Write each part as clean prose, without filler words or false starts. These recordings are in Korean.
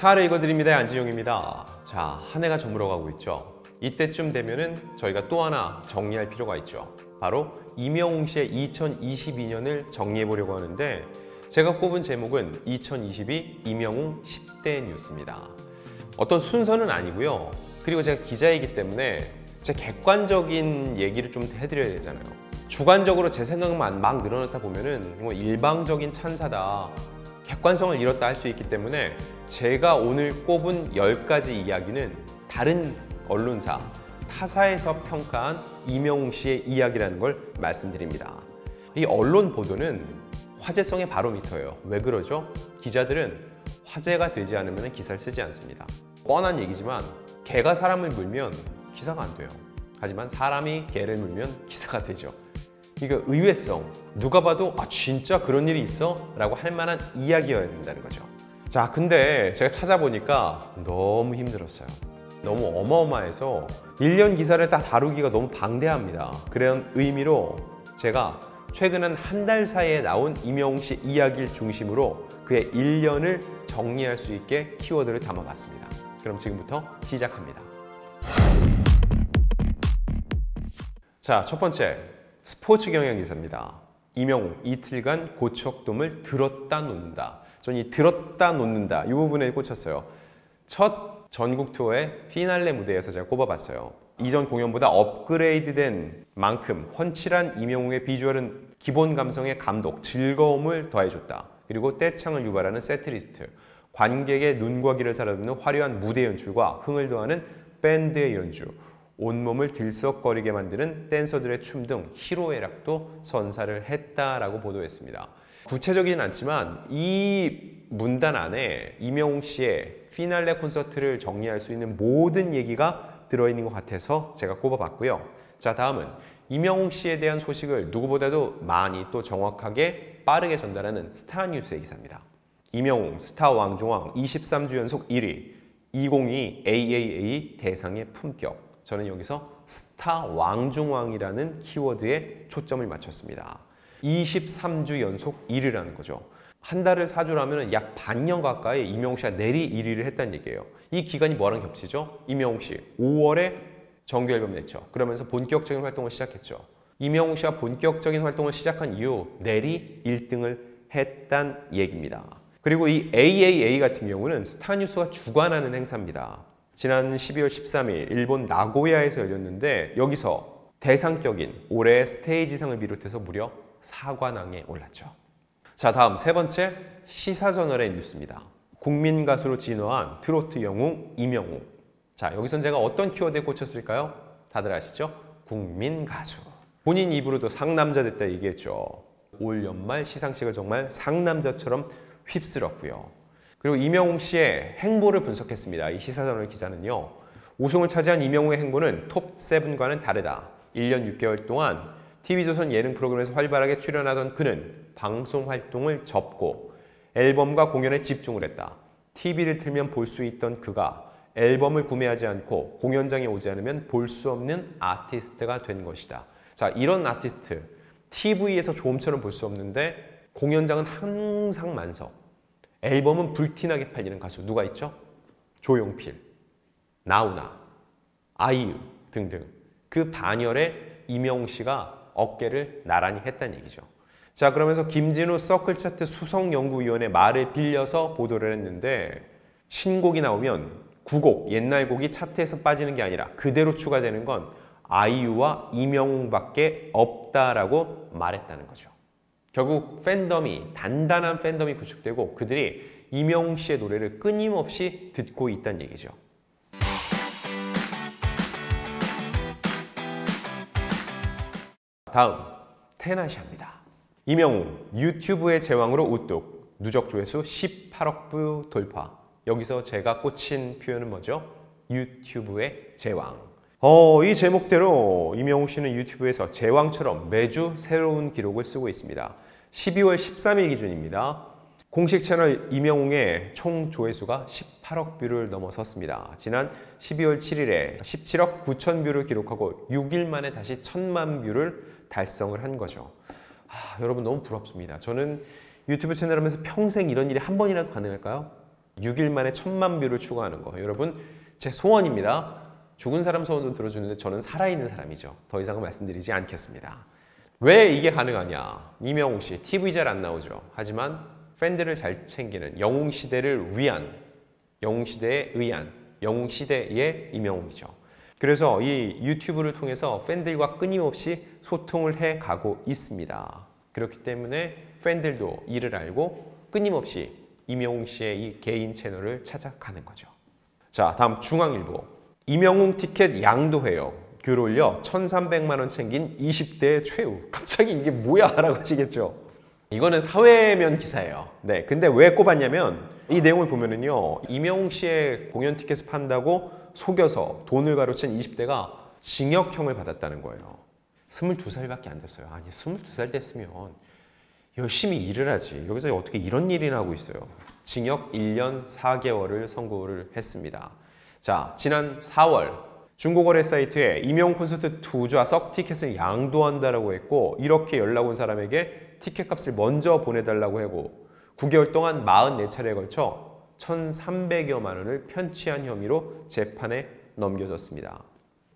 스타를 읽어드립니다. 안진용입니다. 자, 한 해가 저물어가고 있죠. 이때쯤 되면은 저희가 또 하나 정리할 필요가 있죠. 바로 임영웅 씨의 2022년을 정리해 보려고 하는데, 제가 꼽은 제목은 2022 임영웅 10대 뉴스입니다. 어떤 순서는 아니고요. 그리고 제가 기자이기 때문에 제 객관적인 얘기를 좀 해드려야 되잖아요. 주관적으로 제 생각만 막 늘어놓다 보면은 뭐 일방적인 찬사다, 객관성을 잃었다 할 수 있기 때문에 제가 오늘 꼽은 10가지 이야기는 다른 언론사, 타사에서 평가한 임영웅 씨의 이야기라는 걸 말씀드립니다. 이 언론 보도는 화제성의 바로미터예요. 왜 그러죠? 기자들은 화제가 되지 않으면 기사를 쓰지 않습니다. 뻔한 얘기지만 개가 사람을 물면 기사가 안 돼요. 하지만 사람이 개를 물면 기사가 되죠. 이거 의외성, 누가 봐도 아 진짜 그런 일이 있어? 라고 할 만한 이야기여야 된다는 거죠. 자, 근데 제가 찾아보니까 너무 힘들었어요. 너무 어마어마해서 1년 기사를 다 다루기가 너무 방대합니다. 그런 의미로 제가 최근 한 달 사이에 나온 임영웅 씨 이야기를 중심으로 그의 1년을 정리할 수 있게 키워드를 담아봤습니다. 그럼 지금부터 시작합니다. 자, 첫 번째, 스포츠 경영 기사입니다. 임영웅, 이틀간 고척돔을 들었다 놓는다. 전 이 들었다 놓는다 이 부분에 꽂혔어요. 첫 전국 투어의 피날레 무대에서 제가 꼽아봤어요. 이전 공연보다 업그레이드된 만큼 훤칠한 임영웅의 비주얼은 기본 감성의 감독, 즐거움을 더해줬다. 그리고 떼창을 유발하는 세트리스트, 관객의 눈과 귀를 사로잡는 화려한 무대 연출과 흥을 더하는 밴드의 연주, 온몸을 들썩거리게 만드는 댄서들의 춤 등 희로애락도 선사를 했다라고 보도했습니다. 구체적이진 않지만 이 문단 안에 임영웅 씨의 피날레 콘서트를 정리할 수 있는 모든 얘기가 들어있는 것 같아서 제가 꼽아봤고요. 자, 다음은 임영웅 씨에 대한 소식을 누구보다도 많이 또 정확하게 빠르게 전달하는 스타뉴스의 기사입니다. 임영웅 스타 왕중왕 23주 연속 1위 2022 AAA 대상의 품격. 저는 여기서 스타 왕중왕이라는 키워드에 초점을 맞췄습니다. 23주 연속 1위라는 거죠. 한 달을 4주라면 약 반년 가까이 임영웅 씨가 내리 1위를 했다는 얘기예요. 이 기간이 뭐랑 겹치죠? 임영웅 씨 5월에 정규 앨범 냈죠. 그러면서 본격적인 활동을 시작했죠. 임영웅 씨가 본격적인 활동을 시작한 이후 내리 1등을 했단 얘기입니다. 그리고 이 AAA 같은 경우는 스타뉴스가 주관하는 행사입니다. 지난 12월 13일 일본 나고야에서 열렸는데 여기서 대상격인 올해의 스테이지상을 비롯해서 무려 4관왕에 올랐죠. 자, 다음 세 번째, 시사저널의 뉴스입니다. 국민 가수로 진화한 트로트 영웅 임영웅. 자, 여기선 제가 어떤 키워드에 꽂혔을까요? 다들 아시죠? 국민 가수. 본인 입으로도 상남자 됐다 얘기했죠. 올 연말 시상식을 정말 상남자처럼 휩쓸었고요. 그리고 임영웅 씨의 행보를 분석했습니다. 이 시사저널 기자는요. 우승을 차지한 임영웅의 행보는 톱7과는 다르다. 1년 6개월 동안 TV조선 예능 프로그램에서 활발하게 출연하던 그는 방송 활동을 접고 앨범과 공연에 집중을 했다. TV를 틀면 볼 수 있던 그가 앨범을 구매하지 않고 공연장에 오지 않으면 볼 수 없는 아티스트가 된 것이다. 자, 이런 아티스트, TV에서 조금처럼 볼 수 없는데 공연장은 항상 만석, 앨범은 불티나게 팔리는 가수 누가 있죠? 조용필, 나훈아, 아이유 등등. 그 반열에 임영웅 씨가 어깨를 나란히 했다는 얘기죠. 자, 그러면서 김진우 서클차트 수성연구위원회 말을 빌려서 보도를 했는데, 신곡이 나오면 구곡, 옛날 곡이 차트에서 빠지는 게 아니라 그대로 추가되는 건 아이유와 임영웅밖에 없다라고 말했다는 거죠. 결국 팬덤이, 단단한 팬덤이 구축되고 그들이 임영웅 씨의 노래를 끊임없이 듣고 있다는 얘기죠. 다음, 테나시아입니다. 임영웅, 유튜브의 제왕으로 우뚝, 누적 조회수 18억 뷰 돌파. 여기서 제가 꽂힌 표현은 뭐죠? 유튜브의 제왕. 이 제목대로 임영웅 씨는 유튜브에서 제왕처럼 매주 새로운 기록을 쓰고 있습니다. 12월 13일 기준입니다. 공식 채널 임영웅의 총 조회수가 18억 뷰를 넘어섰습니다. 지난 12월 7일에 17억 9천 뷰를 기록하고 6일 만에 다시 1000만 뷰를 달성을 한 거죠. 여러분 너무 부럽습니다. 저는 유튜브 채널 하면서 평생 이런 일이 한 번이라도 가능할까요? 6일 만에 1000만 뷰를 추구하는 거. 여러분, 제 소원입니다. 죽은 사람 소원도 들어주는데 저는 살아있는 사람이죠. 더 이상은 말씀드리지 않겠습니다. 왜 이게 가능하냐? 이명웅 씨, TV 잘 안 나오죠. 하지만 팬들을 잘 챙기는 영웅시대를 위한, 영웅시대에 의한, 영웅시대의 이명웅이죠. 그래서 이 유튜브를 통해서 팬들과 끊임없이 소통을 해가고 있습니다. 그렇기 때문에 팬들도 이를 알고 끊임없이 이명웅 씨의 이 개인 채널을 찾아가는 거죠. 자, 다음 중앙일보. 이명웅 티켓 양도해요. 글 올려 1,300만 원 챙긴 20대 최후. 갑자기 이게 뭐야? 라고 하시겠죠. 이거는 사회면 기사예요. 네, 근데 왜 꼽았냐면 이 내용을 보면은요, 이명웅 씨의 공연 티켓을 판다고 속여서 돈을 가로챈 20대가 징역형을 받았다는 거예요. 22살밖에 안 됐어요. 아니, 22살 됐으면 열심히 일을 하지. 여기서 어떻게 이런 일이나 하고 있어요. 징역 1년 4개월을 선고를 했습니다. 자, 지난 4월 중고거래 사이트에 이명웅 콘서트 2좌석 티켓을 양도한다라고 했고, 이렇게 연락 온 사람에게 티켓 값을 먼저 보내달라고 하고 9개월 동안 44차례에 걸쳐 1,300여만 원을 편취한 혐의로 재판에 넘겨졌습니다.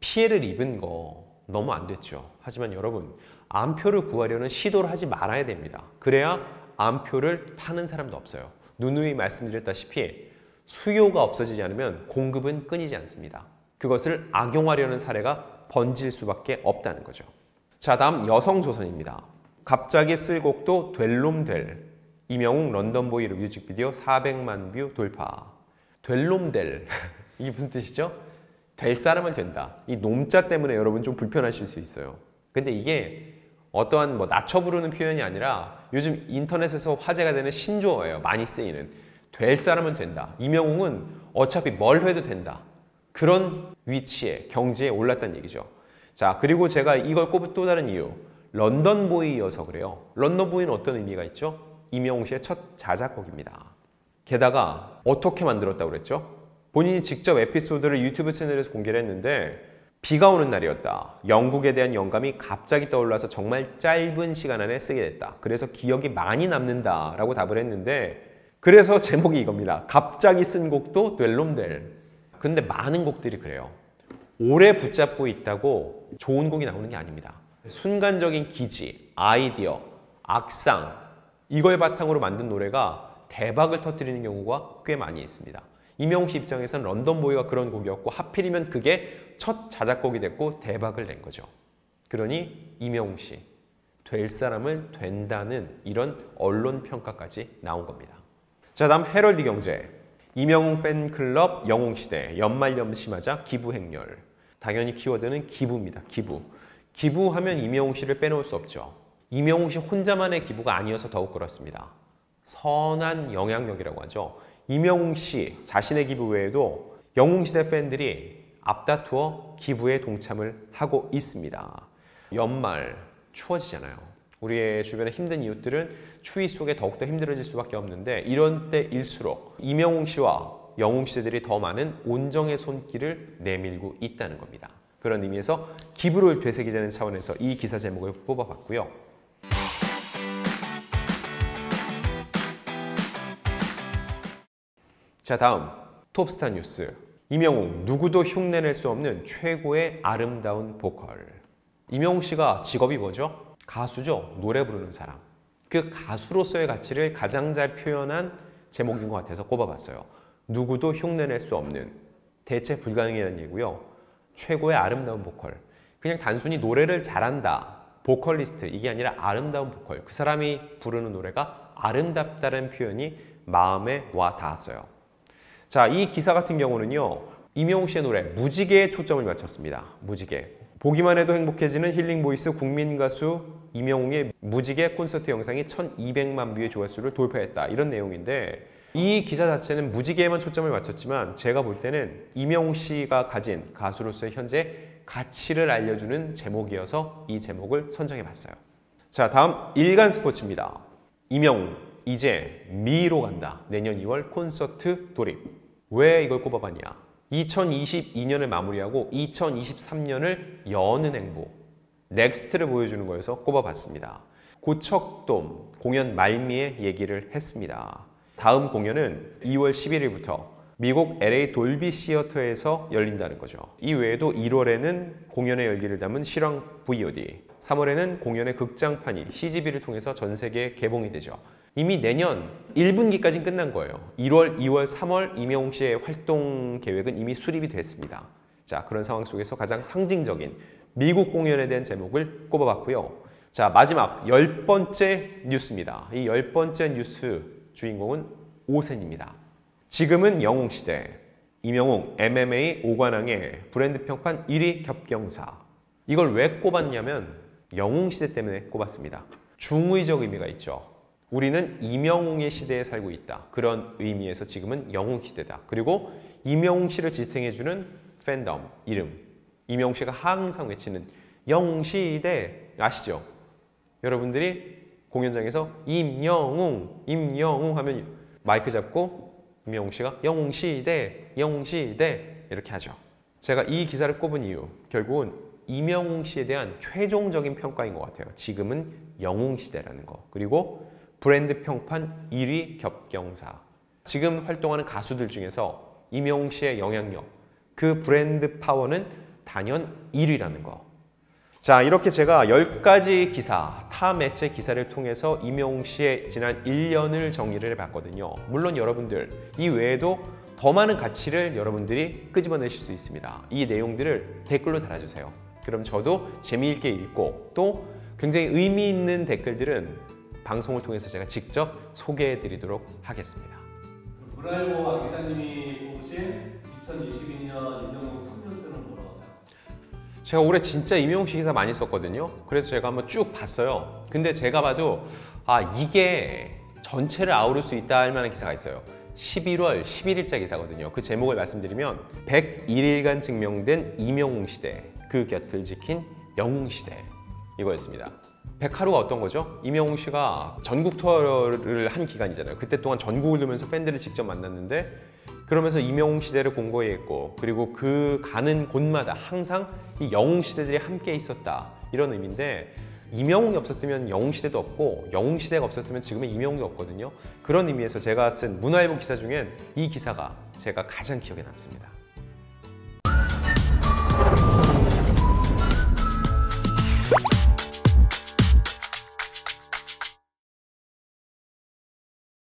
피해를 입은 거 너무 안 됐죠. 하지만 여러분, 암표를 구하려는 시도를 하지 말아야 됩니다. 그래야 암표를 파는 사람도 없어요. 누누이 말씀드렸다시피 수요가 없어지지 않으면 공급은 끊이지 않습니다. 그것을 악용하려는 사례가 번질 수밖에 없다는 거죠. 자, 다음 여성조선입니다. 갑자기 쓸 곡도 될 놈 될. 이명웅 런던보이 뮤직비디오 400만 뷰 돌파. 될 놈 될. 이게 무슨 뜻이죠? 될 사람은 된다. 이 놈자 때문에 여러분 좀 불편하실 수 있어요. 근데 이게 어떠한 낮춰 부르는 표현이 아니라 요즘 인터넷에서 화제가 되는 신조어예요. 많이 쓰이는. 될 사람은 된다. 이명웅은 어차피 뭘 해도 된다. 그런 위치에, 경지에 올랐다는 얘기죠. 자, 그리고 제가 이걸 꼽은 또 다른 이유. 런던보이여서 그래요. 런던보이는 어떤 의미가 있죠? 이명웅 씨의 첫 자작곡입니다. 게다가 어떻게 만들었다고 그랬죠? 본인이 직접 에피소드를 유튜브 채널에서 공개를 했는데 비가 오는 날이었다. 영국에 대한 영감이 갑자기 떠올라서 정말 짧은 시간 안에 쓰게 됐다. 그래서 기억이 많이 남는다 라고 답을 했는데, 그래서 제목이 이겁니다. 갑자기 쓴 곡도 될 놈 될. 근데 많은 곡들이 그래요. 오래 붙잡고 있다고 좋은 곡이 나오는 게 아닙니다. 순간적인 기지, 아이디어, 악상, 이걸 바탕으로 만든 노래가 대박을 터뜨리는 경우가 꽤 많이 있습니다. 이명웅 씨 입장에서는 런던보이가 그런 곡이었고, 하필이면 그게 첫 자작곡이 됐고 대박을 낸 거죠. 그러니 이명웅 씨, 될 사람을 된다는 이런 언론 평가까지 나온 겁니다. 자, 다음 헤럴드 경제. 이명웅 팬클럽 영웅시대 연말연심하자 기부행렬. 당연히 키워드는 기부입니다. 기부. 기부하면 이명웅 씨를 빼놓을 수 없죠. 이명웅 씨 혼자만의 기부가 아니어서 더욱 그렇습니다. 선한 영향력이라고 하죠. 이명웅 씨 자신의 기부 외에도 영웅시대 팬들이 앞다투어 기부에 동참을 하고 있습니다. 연말 추워지잖아요. 우리의 주변의 힘든 이웃들은 추위 속에 더욱더 힘들어질 수밖에 없는데, 이런 때일수록 이명웅 씨와 영웅 씨들이 더 많은 온정의 손길을 내밀고 있다는 겁니다. 그런 의미에서 기부를 되새기자는 차원에서 이 기사 제목을 뽑아봤고요. 자, 다음 톱스타 뉴스. 이명웅, 누구도 흉내낼 수 없는 최고의 아름다운 보컬. 이명웅 씨가 직업이 뭐죠? 가수죠. 노래 부르는 사람. 그 가수로서의 가치를 가장 잘 표현한 제목인 것 같아서 꼽아봤어요. 누구도 흉내낼 수 없는, 대체 불가능이라는 얘기고요. 최고의 아름다운 보컬. 그냥 단순히 노래를 잘한다, 보컬리스트, 이게 아니라 아름다운 보컬. 그 사람이 부르는 노래가 아름답다는 표현이 마음에 와 닿았어요. 자, 이 기사 같은 경우는요, 이명웅 씨의 노래 무지개에 초점을 맞췄습니다. 무지개. 보기만 해도 행복해지는 힐링 보이스 국민 가수 이명웅의 무지개 콘서트 영상이 1,200만 뷰의 조회수를 돌파했다. 이런 내용인데, 이 기사 자체는 무지개에만 초점을 맞췄지만 제가 볼 때는 이명웅 씨가 가진 가수로서의 현재 가치를 알려주는 제목이어서 이 제목을 선정해봤어요. 자, 다음 일간 스포츠입니다. 이명웅, 이제 미로 간다. 내년 2월 콘서트 돌입. 왜 이걸 꼽아봤냐? 2022년을 마무리하고 2023년을 여는 행보, 넥스트를 보여주는 거여서 꼽아봤습니다. 고척돔 공연 말미에 얘기를 했습니다. 다음 공연은 2월 11일부터 미국 LA 돌비 시어터에서 열린다는 거죠. 이 외에도 1월에는 공연의 열기를 담은 실황 VOD, 3월에는 공연의 극장판이 CGV를 통해서 전 세계에 개봉이 되죠. 이미 내년 1분기까지는 끝난 거예요. 1월, 2월, 3월 이명웅 씨의 활동 계획은 이미 수립이 됐습니다. 자, 그런 상황 속에서 가장 상징적인 미국 공연에 대한 제목을 꼽아봤고요. 자, 마지막 10번째 뉴스입니다. 이 10번째 뉴스 주인공은 오센입니다. 지금은 영웅시대, 이명웅 MMA 5관왕의 브랜드 평판 1위 겹경사. 이걸 왜 꼽았냐면 영웅시대 때문에 꼽았습니다. 중의적 의미가 있죠. 우리는 이명웅의 시대에 살고 있다. 그런 의미에서 지금은 영웅시대다. 그리고 이명웅 씨를 지탱해주는 팬덤, 이름. 이명웅 씨가 항상 외치는 영웅시대 아시죠? 여러분들이 공연장에서 임영웅, 임영웅 하면 마이크 잡고 이명웅 씨가 영웅시대, 영웅시대 이렇게 하죠. 제가 이 기사를 꼽은 이유, 결국은 이명웅 씨에 대한 최종적인 평가인 것 같아요. 지금은 영웅시대라는 거. 그리고 브랜드 평판 1위 겹경사. 지금 활동하는 가수들 중에서 이명웅 씨의 영향력, 그 브랜드 파워는 단연 1위라는 거. 자, 이렇게 제가 10가지 기사, 타 매체 기사를 통해서 이명웅 씨의 지난 1년을 정리를 해봤거든요. 물론 여러분들 이 외에도 더 많은 가치를 여러분들이 끄집어내실 수 있습니다. 이 내용들을 댓글로 달아주세요. 그럼 저도 재미있게 읽고 또 굉장히 의미 있는 댓글들은 방송을 통해서 제가 직접 소개해드리도록 하겠습니다. 문화일보 안 기자님이 뽑으신 2022년 이명웅 톱뉴스는 뭐라고 하세요? 제가 올해 진짜 이명웅 씨 기사 많이 썼거든요. 그래서 제가 한번 쭉 봤어요. 근데 제가 봐도 이게 전체를 아우를 수 있다 할 만한 기사가 있어요. 11월 11일자 기사거든요. 그 제목을 말씀드리면 101일간 증명된 이명웅 시대, 그 곁을 지킨 영웅 시대 이거였습니다. 100하루가 어떤 거죠? 이명웅 씨가 전국 투어를 한 기간이잖아요. 그때 동안 전국을 돌면서 팬들을 직접 만났는데 그러면서 이명웅 시대를 공고히 했고 그리고 그 가는 곳마다 항상 이 영웅 시대들이 함께 있었다 이런 의미인데 이명웅이 없었으면 영웅 시대도 없고 영웅 시대가 없었으면 지금은 이명웅이 없거든요. 그런 의미에서 제가 쓴 문화일보 기사 중엔 이 기사가 제가 가장 기억에 남습니다.